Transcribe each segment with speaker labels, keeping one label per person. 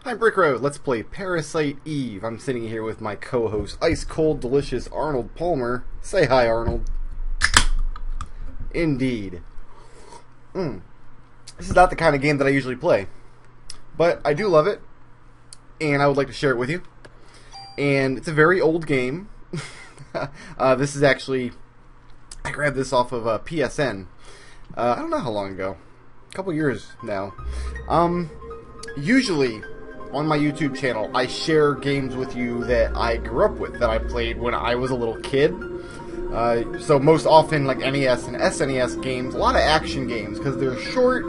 Speaker 1: Hi, Brickroad. Let's play Parasite Eve. I'm sitting here with my co-host, ice cold, delicious Arnold Palmer. Say hi, Arnold. Indeed. This is not the kind of game that I usually play, but I do love it, and I would like to share it with you. And it's a very old game. This is actually, I grabbed this off of PSN. I don't know how long ago. A couple years now. Usually on my YouTube channel, I share games with you that I grew up with, that I played when I was a little kid. So most often, like NES and SNES games, a lot of action games, because they're short.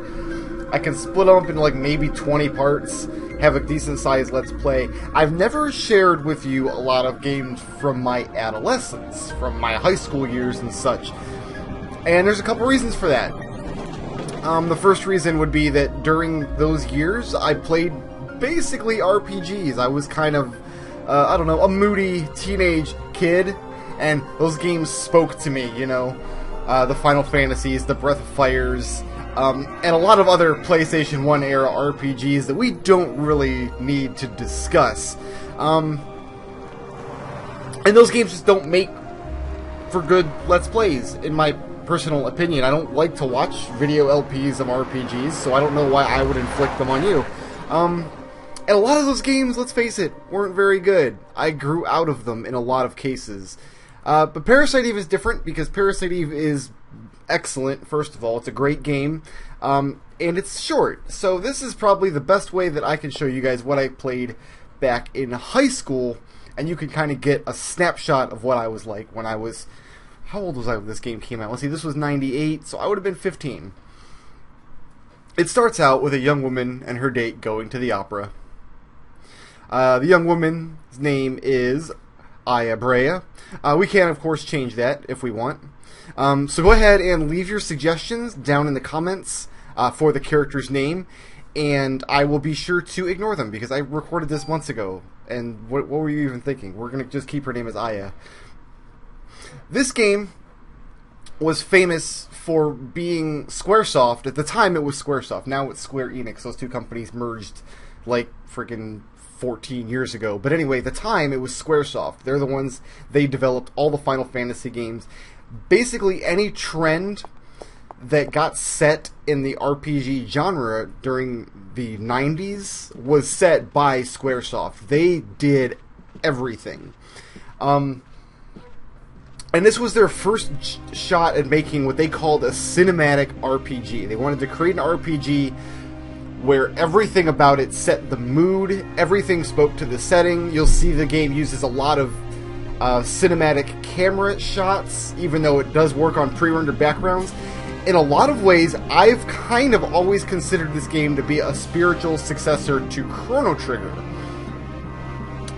Speaker 1: I can split them up into like maybe 20 parts, have a decent sized Let's Play. I've never shared with you a lot of games from my adolescence, from my high school years and such. And there's a couple reasons for that. The first reason would be that during those years, I played basically RPGs. I was kind of, I don't know, a moody teenage kid, and those games spoke to me, you know. The Final Fantasies, the Breath of Fires, and a lot of other PlayStation 1 era RPGs that we don't really need to discuss. And those games just don't make for good Let's Plays, in my personal opinion. I don't like to watch video LPs of RPGs, so I don't know why I would inflict them on you. And a lot of those games, let's face it, weren't very good. I grew out of them in a lot of cases. But Parasite Eve is different, because Parasite Eve is excellent, first of all. It's a great game, and it's short. So this is probably the best way that I can show you guys what I played back in high school, and you can kind of get a snapshot of what I was like when I was... How old was I when this game came out? Let's see, this was 98, so I would have been 15. It starts out with a young woman and her date going to the opera. The young woman's name is Aya. We can, of course, change that if we want. So go ahead and leave your suggestions down in the comments for the character's name, and I will be sure to ignore them, because I recorded this months ago, and what were you even thinking? We're going to just keep her name as Aya. This game was famous for being Squaresoft. At the time, it was Squaresoft. Now it's Square Enix. Those two companies merged like freaking 14 years ago. But anyway, at the time, it was Squaresoft. They're the ones, they developed all the Final Fantasy games. Basically, any trend that got set in the RPG genre during the 90s was set by Squaresoft. They did everything. And this was their first shot at making what they called a cinematic RPG. They wanted to create an RPG where everything about it set the mood, everything spoke to the setting. You'll see the game uses a lot of cinematic camera shots, even though it does work on pre-rendered backgrounds. In a lot of ways, I've kind of always considered this game to be a spiritual successor to Chrono Trigger.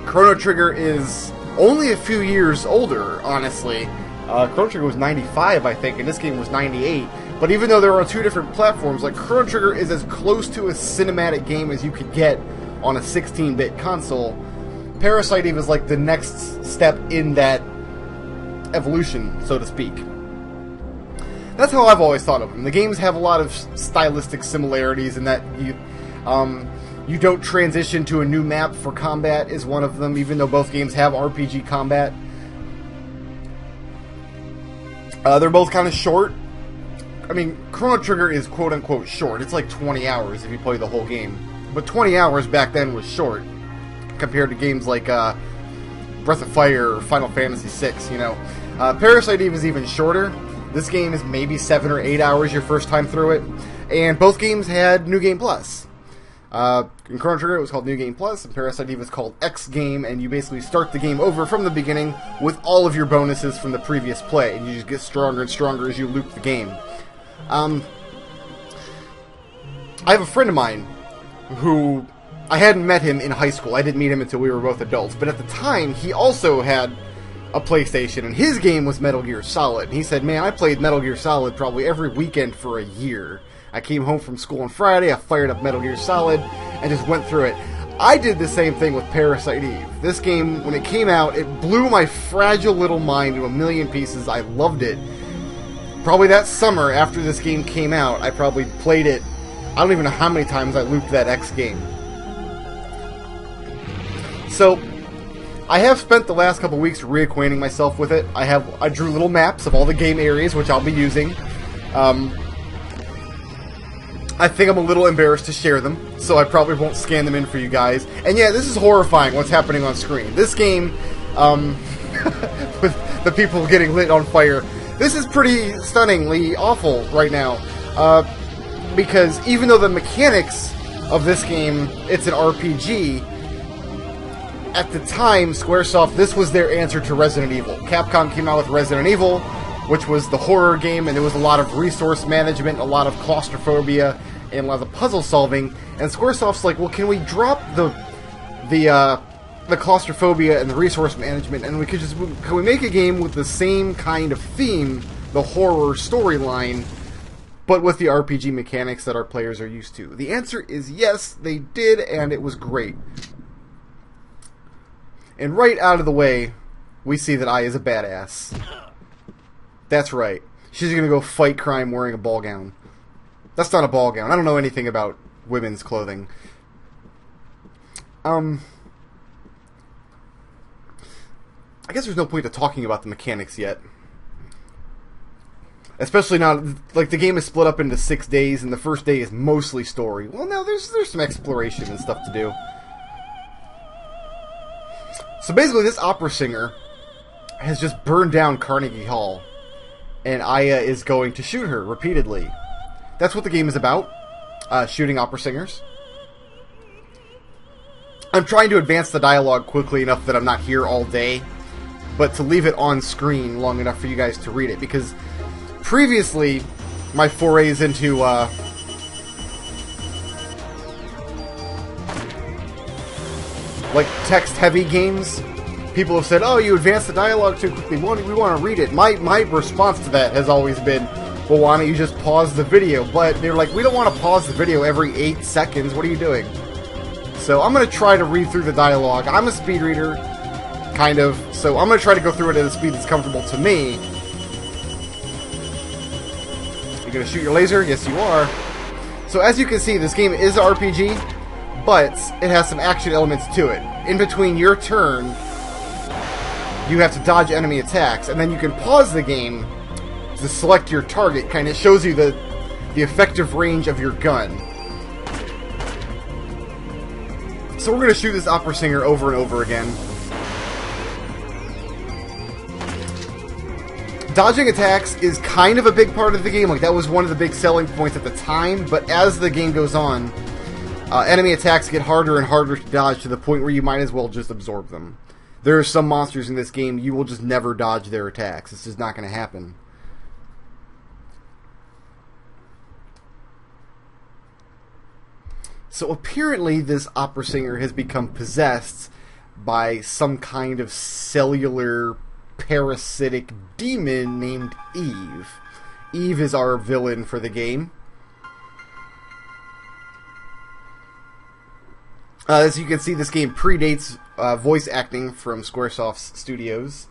Speaker 1: Chrono Trigger is only a few years older, honestly. Chrono Trigger was 95, I think, and this game was 98. But even though there are two different platforms, like Chrono Trigger is as close to a cinematic game as you could get on a 16-bit console, Parasite Eve is like the next step in that evolution, so to speak. That's how I've always thought of them. The games have a lot of stylistic similarities in that you don't transition to a new map for combat is one of them, even though both games have RPG combat. They're both kind of short. I mean, Chrono Trigger is quote-unquote short. It's like 20 hours if you play the whole game. But 20 hours back then was short compared to games like Breath of Fire or Final Fantasy VI, you know. Parasite Eve is even shorter. This game is maybe 7 or 8 hours your first time through it. And both games had New Game Plus. In Chrono Trigger, it was called New Game Plus, and Parasite Eve is called X Game, and you basically start the game over from the beginning with all of your bonuses from the previous play, and you just get stronger and stronger as you loop the game. I have a friend of mine who, I hadn't met him in high school. I didn't meet him until we were both adults, but at the time, he also had a PlayStation, and his game was Metal Gear Solid. And he said, man, I played Metal Gear Solid probably every weekend for a year. I came home from school on Friday, I fired up Metal Gear Solid, and just went through it. I did the same thing with Parasite Eve. This game, when it came out, it blew my fragile little mind to a million pieces. I loved it. Probably that summer, after this game came out, I probably played it. I don't even know how many times I looped that X game. So, I have spent the last couple weeks reacquainting myself with it. I drew little maps of all the game areas, which I'll be using. I think I'm a little embarrassed to share them, so I probably won't scan them in for you guys. And yeah, this is horrifying what's happening on screen. This game, with the people getting lit on fire, this is pretty stunningly awful right now. Because even though the mechanics of this game, it's an RPG, at the time, Squaresoft, this was their answer to Resident Evil. Capcom came out with Resident Evil, which was the horror game, and there was a lot of resource management, a lot of claustrophobia, and a lot of puzzle solving. And Squaresoft's like, well, can we drop the claustrophobia and the resource management, and can we make a game with the same kind of theme, the horror storyline, but with the RPG mechanics that our players are used to? The answer is yes, they did, and it was great. And right out of the way, we see that Aya is a badass. That's right. She's gonna go fight crime wearing a ball gown. That's not a ball gown. I don't know anything about women's clothing. I guess there's no point to talking about the mechanics yet. Especially not, like, the game is split up into 6 days, and the first day is mostly story. Well, no, there's some exploration and stuff to do. So basically, this opera singer has just burned down Carnegie Hall, and Aya is going to shoot her repeatedly. That's what the game is about, shooting opera singers. I'm trying to advance the dialogue quickly enough that I'm not here all day, but to leave it on screen long enough for you guys to read it, because previously, my forays into, like, text-heavy games, people have said, oh, you advance the dialogue too quickly, we want to read it. My response to that has always been, well, why don't you just pause the video? But they're like, we don't want to pause the video every 8 seconds, what are you doing? So I'm going to try to read through the dialogue. I'm a speed reader, kind of, so I'm going to try to go through it at a speed that's comfortable to me. You're going to shoot your laser? Yes, you are. So as you can see, this game is an RPG, but it has some action elements to it. In between your turn, you have to dodge enemy attacks, and then you can pause the game to select your target. Kind of shows you the effective range of your gun. So we're going to shoot this opera singer over and over again. Dodging attacks is kind of a big part of the game. Like, that was one of the big selling points at the time, but as the game goes on, enemy attacks get harder and harder to dodge to the point where you might as well just absorb them. There are some monsters in this game you will just never dodge their attacks. It's just not going to happen. So apparently this opera singer has become possessed by some kind of cellular parasitic demon named Eve. Eve is our villain for the game. As you can see, this game predates voice acting from Squaresoft's studios.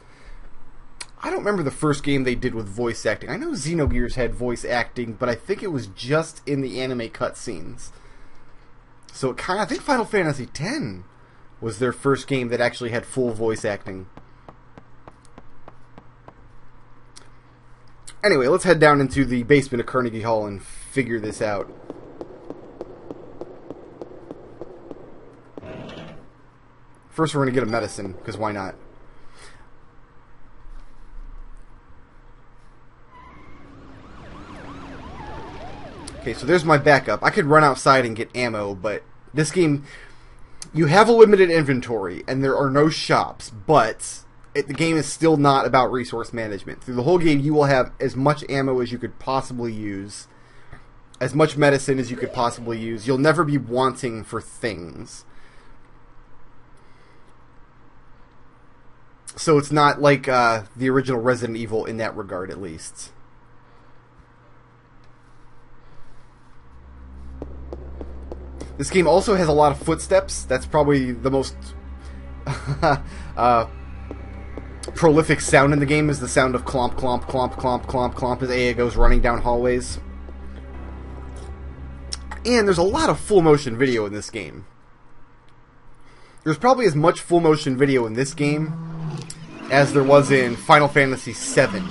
Speaker 1: I don't remember the first game they did with voice acting. I know Xenogears had voice acting, but I think it was just in the anime cutscenes. So it I think Final Fantasy X was their first game that actually had full voice acting. Anyway, let's head down into the basement of Carnegie Hall and figure this out. First, we're going to get a medicine, because why not? Okay, so there's my backup. I could run outside and get ammo, but this game, you have a limited inventory, and there are no shops, but the game is still not about resource management. Through the whole game, you will have as much ammo as you could possibly use, as much medicine as you could possibly use. You'll never be wanting for things. So it's not like the original Resident Evil in that regard, at least. This game also has a lot of footsteps. That's probably the most prolific sound in the game, is the sound of clomp, clomp, clomp, clomp, clomp, clomp as Aya goes running down hallways. And there's a lot of full motion video in this game. There's probably as much full motion video in this game as there was in Final Fantasy VII.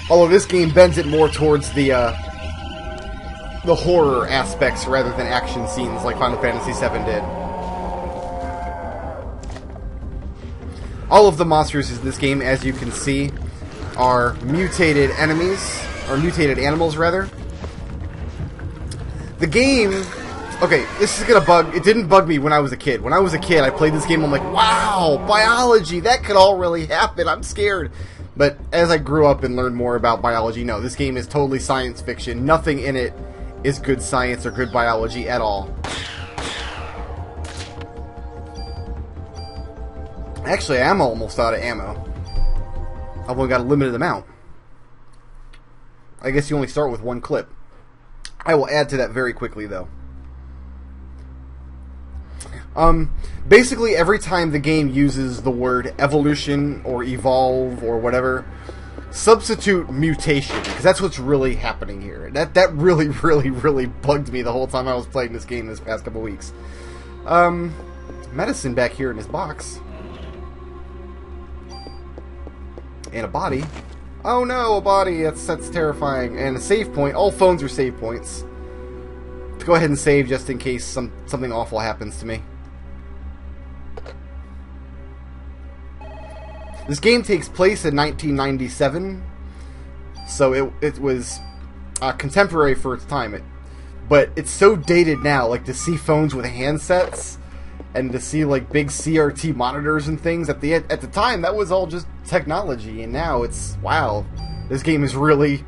Speaker 1: Although this game bends it more towards the horror aspects rather than action scenes like Final Fantasy VII did. All of the monsters in this game, as you can see, are mutated enemies, or mutated animals, rather. The game... Okay, this is gonna bug... It didn't bug me when I was a kid. When I was a kid, I played this game, I'm like, wow, biology, that could all really happen, I'm scared. But as I grew up and learned more about biology, no, this game is totally science fiction. Nothing in it is good science or good biology at all. Actually, I'm almost out of ammo. I've only got a limited amount. I guess you only start with one clip. I will add to that very quickly, though. Basically, every time the game uses the word evolution or evolve or whatever, substitute mutation, because that's what's really happening here. That really, really, really bugged me the whole time I was playing this game this past couple weeks. Medicine back here in his box. And a body. Oh no, a body. That's terrifying. And a save point. All phones are save points. Let's go ahead and save just in case something awful happens to me. This game takes place in 1997, so it was contemporary for its time. But it's so dated now, like to see phones with handsets and to see like big CRT monitors and things. At the time, that was all just technology, and now it's wow. This game is really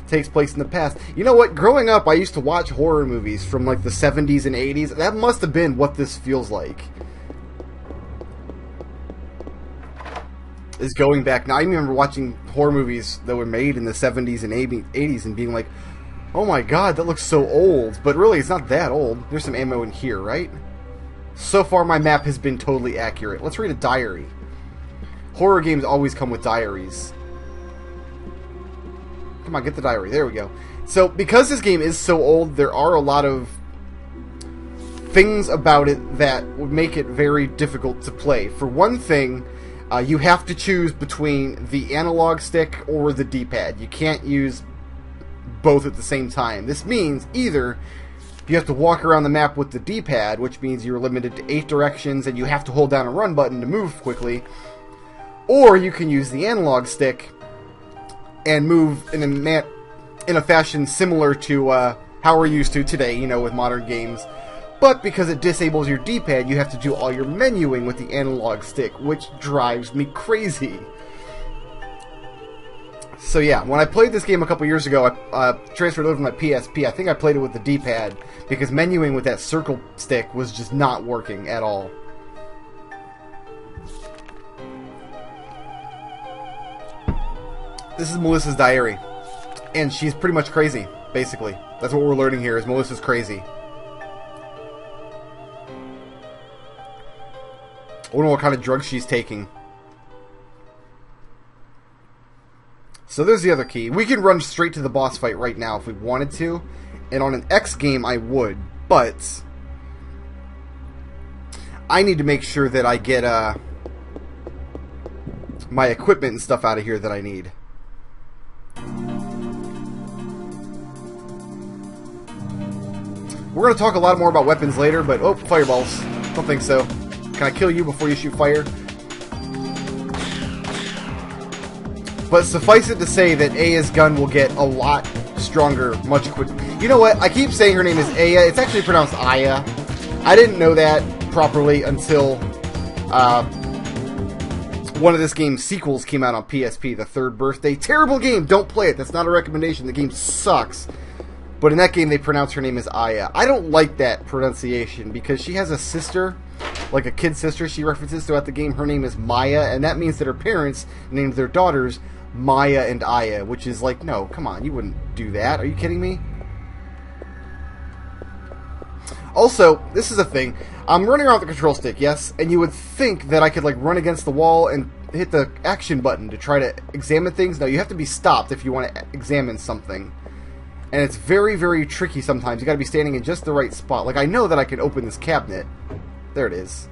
Speaker 1: takes place in the past. You know what? Growing up, I used to watch horror movies from like the 70s and 80s. That must have been what this feels like. Is going back now. I remember watching horror movies that were made in the 70s and 80s and being like, oh my god, that looks so old. But really, it's not that old. There's some ammo in here, right? So far, my map has been totally accurate. Let's read a diary. Horror games always come with diaries. Come on, get the diary. There we go. So, because this game is so old, there are a lot of things about it that would make it very difficult to play. For one thing, you have to choose between the analog stick or the D-pad. You can't use both at the same time. This means either you have to walk around the map with the D-pad, which means you're limited to 8 directions and you have to hold down a run button to move quickly, or you can use the analog stick and move in a fashion similar to how we're used to today, you know, with modern games. But because it disables your D-pad, you have to do all your menuing with the analog stick, which drives me crazy. So yeah, when I played this game a couple years ago, I transferred over to my PSP. I think I played it with the D-pad, because menuing with that circle stick was just not working at all. This is Melissa's diary, and she's pretty much crazy, basically. That's what we're learning here, is Melissa's crazy. I wonder what kind of drugs she's taking. So there's the other key. We can run straight to the boss fight right now if we wanted to. And on an X game, I would. But I need to make sure that I get my equipment and stuff out of here that I need. We're going to talk a lot more about weapons later, but... Oh, fireballs. Don't think so. Can I kill you before you shoot fire? But suffice it to say that Aya's gun will get a lot stronger much quicker. You know what? I keep saying her name is Aya. It's actually pronounced Aya. I didn't know that properly until one of this game's sequels came out on PSP, The Third Birthday. Terrible game. Don't play it. That's not a recommendation. The game sucks. But in that game, they pronounce her name as Aya. I don't like that pronunciation because she has a sister, like a kid sister she references throughout the game. Her name is Maya, and that means that her parents named their daughters Maya and Aya, which is like, no, come on, you wouldn't do that. Are you kidding me? Also, this is a thing. I'm running around with the control stick, yes, and you would think that I could like run against the wall and hit the action button to try to examine things. No, you have to be stopped if you want to examine something. And it's very, very tricky sometimes. You gotta be standing in just the right spot. Like, I know that I can open this cabinet. There it is.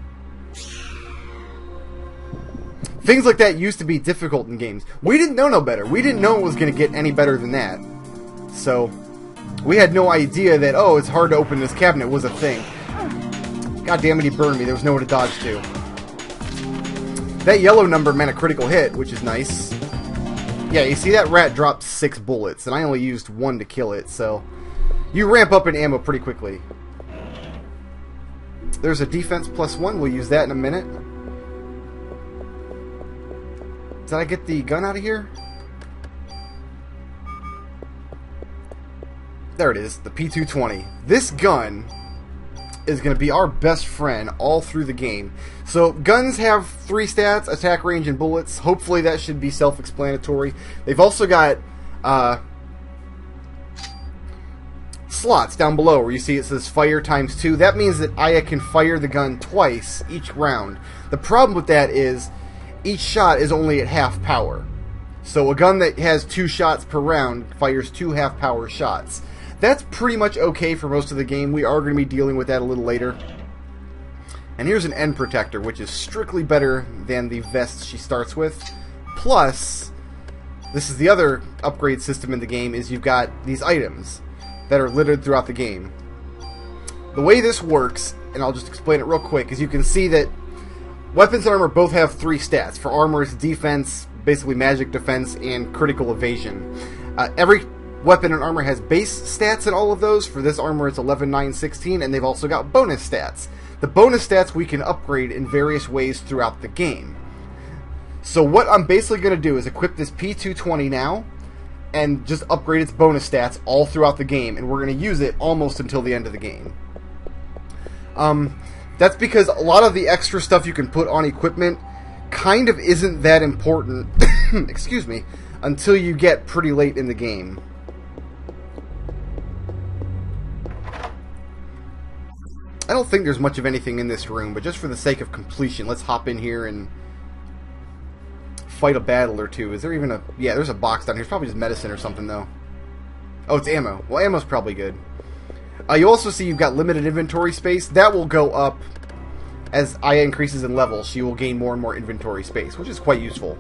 Speaker 1: Things like that used to be difficult in games. We didn't know no better. We didn't know it was gonna get any better than that. So, we had no idea that, oh, it's hard to open this cabinet was a thing. God damn it, he burned me. There was nowhere to dodge to. That yellow number meant a critical hit, which is nice. Yeah, you see that rat dropped 6 bullets, and I only used 1 to kill it, so... You ramp up in ammo pretty quickly. There's a defense +1. We'll use that in a minute. Did I get the gun out of here? There it is, the P220. This gun is going to be our best friend all through the game. So, guns have 3 stats, attack, range, and bullets. Hopefully that should be self-explanatory. They've also got slots down below where you see it says fire ×2. That means that Aya can fire the gun twice each round. The problem with that is each shot is only at half power. So a gun that has 2 shots per round fires 2 half-power shots. That's pretty much okay for most of the game. We are going to be dealing with that a little later. And here's an end protector, which is strictly better than the vest she starts with. Plus, this is the other upgrade system in the game, is you've got these items that are littered throughout the game. The way this works, and I'll just explain it real quick, is you can see that weapons and armor both have 3 stats. For armor, it's defense, basically magic defense, and critical evasion. Every weapon and armor has base stats in all of those. For this armor, it's 11, 9, 16, and they've also got bonus stats. The bonus stats we can upgrade in various ways throughout the game. So what I'm basically going to do is equip this P220 now, and just upgrade its bonus stats all throughout the game, and we're going to use it almost until the end of the game. That's because a lot of the extra stuff you can put on equipment kind of isn't that important, excuse me, until you get pretty late in the game. I don't think there's much of anything in this room, but just for the sake of completion, let's hop in here and fight a battle or two. Is there even a... Yeah, there's a box down here. It's probably just medicine or something, though. Oh, it's ammo. Well, ammo's probably good. You also see you've got limited inventory space. That will go up as Aya increases in level. She will gain more and more inventory space, which is quite useful.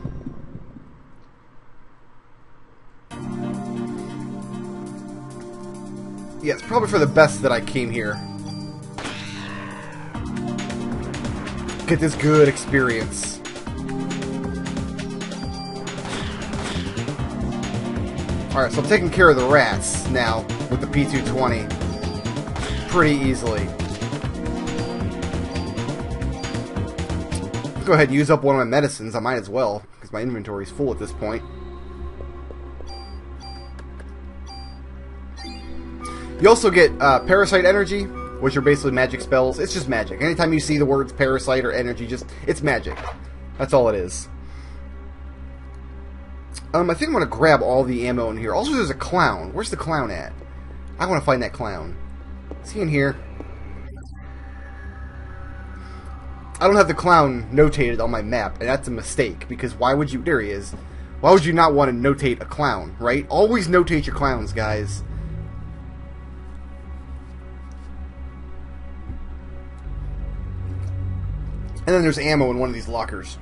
Speaker 1: Yeah, it's probably for the best that I came here. Get this good experience. Alright, so I'm taking care of the rats now with the P220 pretty easily. Go ahead and use up one of my medicines. I might as well, because my inventory's full at this point. You also get Parasite Energy, which are basically magic spells. It's just magic. Anytime you see the words Parasite or Energy, it's magic. That's all it is. I think I'm going to grab all the ammo in here. Also, there's a clown. Where's the clown at? I want to find that clown. Is he in here? I don't have the clown notated on my map, and that's a mistake, because why would you... There he is. Why would you not want to notate a clown, right? Always notate your clowns, guys. And then there's ammo in one of these lockers.